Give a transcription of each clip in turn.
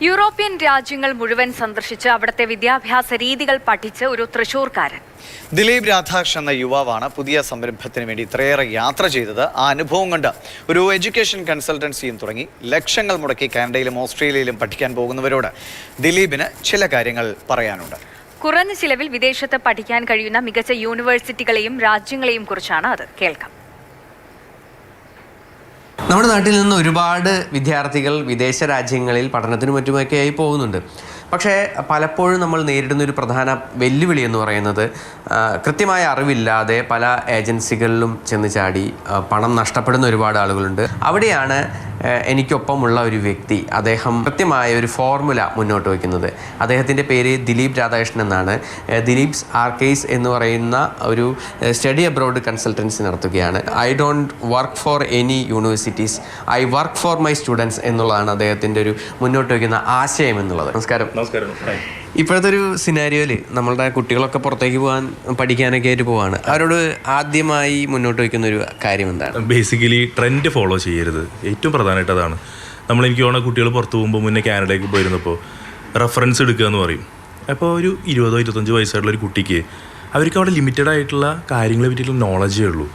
European രാജ്യങ്ങൾ മുഴുവൻ സന്ദർശിച്ച് അവിടുത്തെ വിദ്യാഭ്യാസ രീതികൾ പഠിച്ച് ഒരു തൃശൂർക്കാരൻ. ദിലീപ് രാധാകൃഷ്ണൻ എന്ന യുവാവാണ് പുതിയ സംരംഭത്തിന് വേണ്ടി ഇത്രയേറെ യാത്ര ചെയ്തത്. ആ അനുഭവം കൊണ്ട് ഒരു എഡ്യൂക്കേഷൻ കൺസൾട്ടൻസിയും തുടങ്ങി. ലക്ഷങ്ങൾ മുടക്കി കാനഡയിലും ഓസ്ട്രേലിയയിലും പഠിക്കാൻ പോകുന്നവരോട് ദിലീപിന് ചില കാര്യങ്ങൾ പറയാനുണ്ട്. കുറഞ്ഞ ചിലവിൽ വിദേശത്ത് പഠിക്കാൻ കഴിയുന്ന മികച്ച യൂണിവേഴ്സിറ്റികളെയും രാജ്യങ്ങളെയും കുറിച്ചാണ് അത്. കേൾക്കാം. നമ്മുടെ നാട്ടിൽ നിന്ന് ഒരുപാട് വിദ്യാർത്ഥികൾ വിദേശ രാജ്യങ്ങളിൽ പഠനത്തിനും മറ്റുമൊക്കെയായി പോകുന്നുണ്ട്. പക്ഷേ പലപ്പോഴും നമ്മൾ നേരിടുന്ന ഒരു പ്രധാന വെല്ലുവിളി എന്ന് പറയുന്നത് കൃത്യമായ അറിവില്ലാതെ പല ഏജൻസികളിലും ചെന്ന് ചാടി പണം നഷ്ടപ്പെടുന്ന ഒരുപാട് ആളുകളുണ്ട്. അവിടെയാണ് എനിക്കൊപ്പമുള്ള ഒരു വ്യക്തി, അദ്ദേഹം കൃത്യമായ ഒരു ഫോർമുല മുന്നോട്ട് വയ്ക്കുന്നത്. അദ്ദേഹത്തിൻ്റെ പേര് ദിലീപ് രാധാകൃഷ്ണൻ എന്നാണ്. ദിലീപ്സ് ആർക്കേസ് എന്ന് പറയുന്ന ഒരു സ്റ്റഡി അബ്രോഡ് കൺസൾട്ടൻസി നടത്തുകയാണ്. I don't work for any universities, I work for my students എന്നുള്ളതാണ് അദ്ദേഹത്തിൻ്റെ ഒരു മുന്നോട്ട് വയ്ക്കുന്ന ആശയം എന്നുള്ളത്. നമസ്കാരം. ഇപ്പോഴത്തെ ഒരു സിനാരിയോയിൽ നമ്മളുടെ കുട്ടികളൊക്കെ പുറത്തേക്ക് പോകാൻ പഠിക്കാനൊക്കെ ആയിട്ട് പോവാണ്. അവരോട് ആദ്യമായി മുന്നോട്ട് വയ്ക്കുന്ന ഒരു കാര്യം എന്താണ്? ബേസിക്കലി ട്രെൻഡ് ഫോളോ ചെയ്യരുത്. ഏറ്റവും പ്രധാനമായിട്ട് അതാണ്. എനിക്ക് തോന്നുന്ന കുട്ടികൾ പുറത്ത് പോകുമ്പോൾ മുന്നേ കാനഡയ്ക്ക് പോയിരുന്നപ്പോൾ റെഫറൻസ് എടുക്കുക എന്ന് പറയും. അപ്പോൾ ഒരു 20-25 വയസ്സായിട്ടുള്ള ഒരു കുട്ടിക്ക് അവർക്ക് അവിടെ ലിമിറ്റഡ് ആയിട്ടുള്ള കാര്യങ്ങളെ പറ്റിയിട്ടുള്ള നോളജേ ഉള്ളൂ.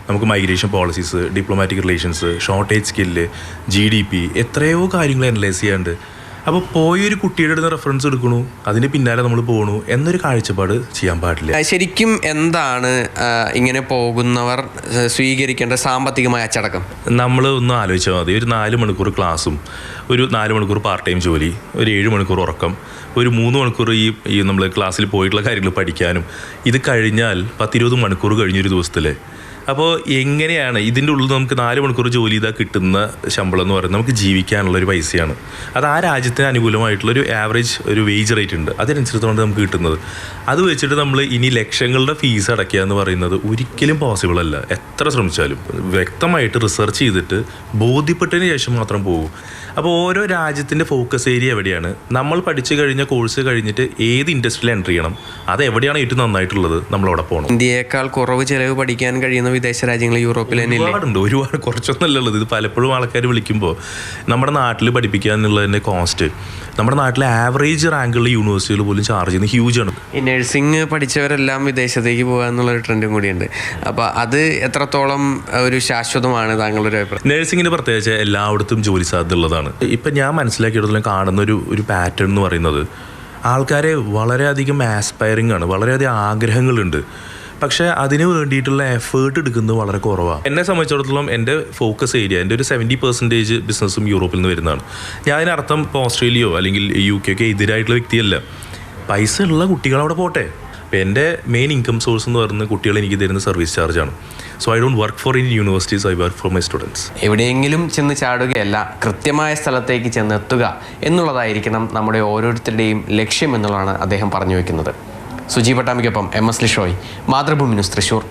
നമുക്ക് migration policies, diplomatic relations, shortage skill, GDP, എത്രയോ കാര്യങ്ങൾ അനലൈസ് ചെയ്യാണ്ട്. അപ്പോൾ പോയൊരു കുട്ടിയുടെ അടുത്ത് റെഫറൻസ് എടുക്കണു, അതിന് പിന്നാലെ നമ്മൾ പോകണു എന്നൊരു കാഴ്ചപ്പാട് ചെയ്യാൻ പാടില്ല. ശരിക്കും എന്താണ് ഇങ്ങനെ പോകുന്നവർ സ്വീകരിക്കേണ്ട സാമ്പത്തികമായ അച്ചടക്കം? നമ്മൾ ഒന്ന് ആലോചിച്ചാൽ മതി. ഒരു 4 മണിക്കൂർ ക്ലാസ്സും, ഒരു 4 മണിക്കൂർ പാർട്ട് ടൈം ജോലി, ഒരു 7 മണിക്കൂർ ഉറക്കം, ഒരു 3 മണിക്കൂർ ഈ നമ്മൾ ക്ലാസ്സിൽ പോയിട്ടുള്ള കാര്യങ്ങൾ പഠിക്കാനും, ഇത് കഴിഞ്ഞാൽ 10-20 മണിക്കൂർ കഴിഞ്ഞൊരു ദിവസത്തിൽ. അപ്പോൾ എങ്ങനെയാണ് ഇതിൻ്റെ ഉള്ളിൽ നമുക്ക് 4 മണിക്കൂർ ജോലി ചെയ്താൽ കിട്ടുന്ന ശമ്പളം എന്ന് പറയുന്നത് നമുക്ക് ജീവിക്കാനുള്ള ഒരു പൈസയാണ്. അത് ആ രാജ്യത്തിന് അനുകൂലമായിട്ടുള്ളൊരു ആവറേജ് ഒരു വേജ് റേറ്റ് ഉണ്ട്, അതിനനുസരിച്ചാണ് നമുക്ക് കിട്ടുന്നത്. അത് വെച്ചിട്ട് നമ്മൾ ഇനി ലക്ഷങ്ങളുടെ ഫീസ് അടയ്ക്കുക എന്ന് പറയുന്നത് ഒരിക്കലും പോസിബിൾ അല്ല. എത്ര ശ്രമിച്ചാലും വ്യക്തമായിട്ട് റിസർച്ച് ചെയ്തിട്ട് ബോധ്യപ്പെട്ടതിന് ശേഷം മാത്രം പോകും. അപ്പോൾ ഓരോ രാജ്യത്തിൻ്റെ ഫോക്കസ് ഏരിയ എവിടെയാണ്, നമ്മൾ പഠിച്ചു കഴിഞ്ഞ കോഴ്സ് കഴിഞ്ഞിട്ട് ഏത് ഇൻഡസ്ട്രിയിൽ എൻ്റർ ചെയ്യണം, അത് എവിടെയാണ് ഏറ്റവും നന്നായിട്ടുള്ളത്, നമ്മളവിടെ പോകണം. ഇന്ത്യയേക്കാൾ കുറവ് ചിലവ് പഠിക്കാൻ കഴിയുന്ന വിദേശ രാജ്യങ്ങൾ യൂറോപ്പിൽ തന്നെ ഒരുപാടുണ്ട്. കുറച്ചൊന്നല്ല ഉള്ളത്. ഇത് പലപ്പോഴും ആൾക്കാർ വിളിക്കുമ്പോൾ നമ്മുടെ നാട്ടിൽ പഠിപ്പിക്കുക എന്നുള്ളതിൻ്റെ കോസ്റ്റ് നമ്മുടെ നാട്ടിലെ ആവറേജ് റാങ്കുള്ള യൂണിവേഴ്സിറ്റികൾ പോലും ചാർജ് ചെയ്യുന്നത് ഹ്യൂജ് ആണ്. ഈ നഴ്സിംഗ് പഠിച്ചവരെല്ലാം വിദേശത്തേക്ക് പോകുക എന്നുള്ളൊരു ട്രെൻഡും കൂടിയുണ്ട്. അപ്പോൾ അത് എത്രത്തോളം ഒരു ശാശ്വതമാണ് താങ്കളുടെ ഒരു അഭിപ്രായം? നഴ്സിംഗിന് പ്രത്യേകിച്ച് എല്ലായിടത്തും ജോലി സാധ്യത ഉള്ളതാണ്. ഇപ്പം ഞാൻ മനസ്സിലാക്കിയിടത്തോളം കാണുന്ന ഒരു പാറ്റേൺ എന്ന് പറയുന്നത് ആൾക്കാരെ വളരെയധികം ആസ്പയറിംഗ് ആണ്, വളരെയധികം ആഗ്രഹങ്ങളുണ്ട്. പക്ഷേ അതിന് വേണ്ടിയിട്ടുള്ള എഫേർട്ട് എടുക്കുന്നത് വളരെ കുറവാണ്. എന്നെ സംബന്ധിച്ചിടത്തോളം എൻ്റെ ഫോക്കസ് ഏരിയ, എൻ്റെ ഒരു 70% ബിസിനസ്സും യൂറോപ്പിൽ നിന്ന് വരുന്നതാണ്. ഞാൻ അതിനർത്ഥം ഇപ്പോൾ ഓസ്ട്രേലിയയോ അല്ലെങ്കിൽ UK ഒക്കെ എതിരായിട്ടുള്ള വ്യക്തിയല്ല. പൈസ ഉള്ള കുട്ടികൾ അവിടെ പോട്ടെ. അപ്പോൾ എൻ്റെ മെയിൻ ഇൻകം സോഴ്സ് എന്ന് പറയുന്നത് കുട്ടികൾ എനിക്ക് തരുന്ന സർവീസ് ചാർജാണ്. So I don't work for any universities, I work for my students. എവിടെയെങ്കിലും ചെന്ന് ചാടുകയല്ല, കൃത്യമായ സ്ഥലത്തേക്ക് ചെന്നെത്തുക എന്നുള്ളതായിരിക്കണം നമ്മുടെ ഓരോരുത്തരുടെയും ലക്ഷ്യം എന്നുള്ളതാണ് അദ്ദേഹം പറഞ്ഞു വയ്ക്കുന്നത്. സുജി പട്ടാമിക്കൊപ്പം MS ലിഷോയ്, മാതൃഭൂമി ന്യൂസ്, തൃശ്ശൂർ.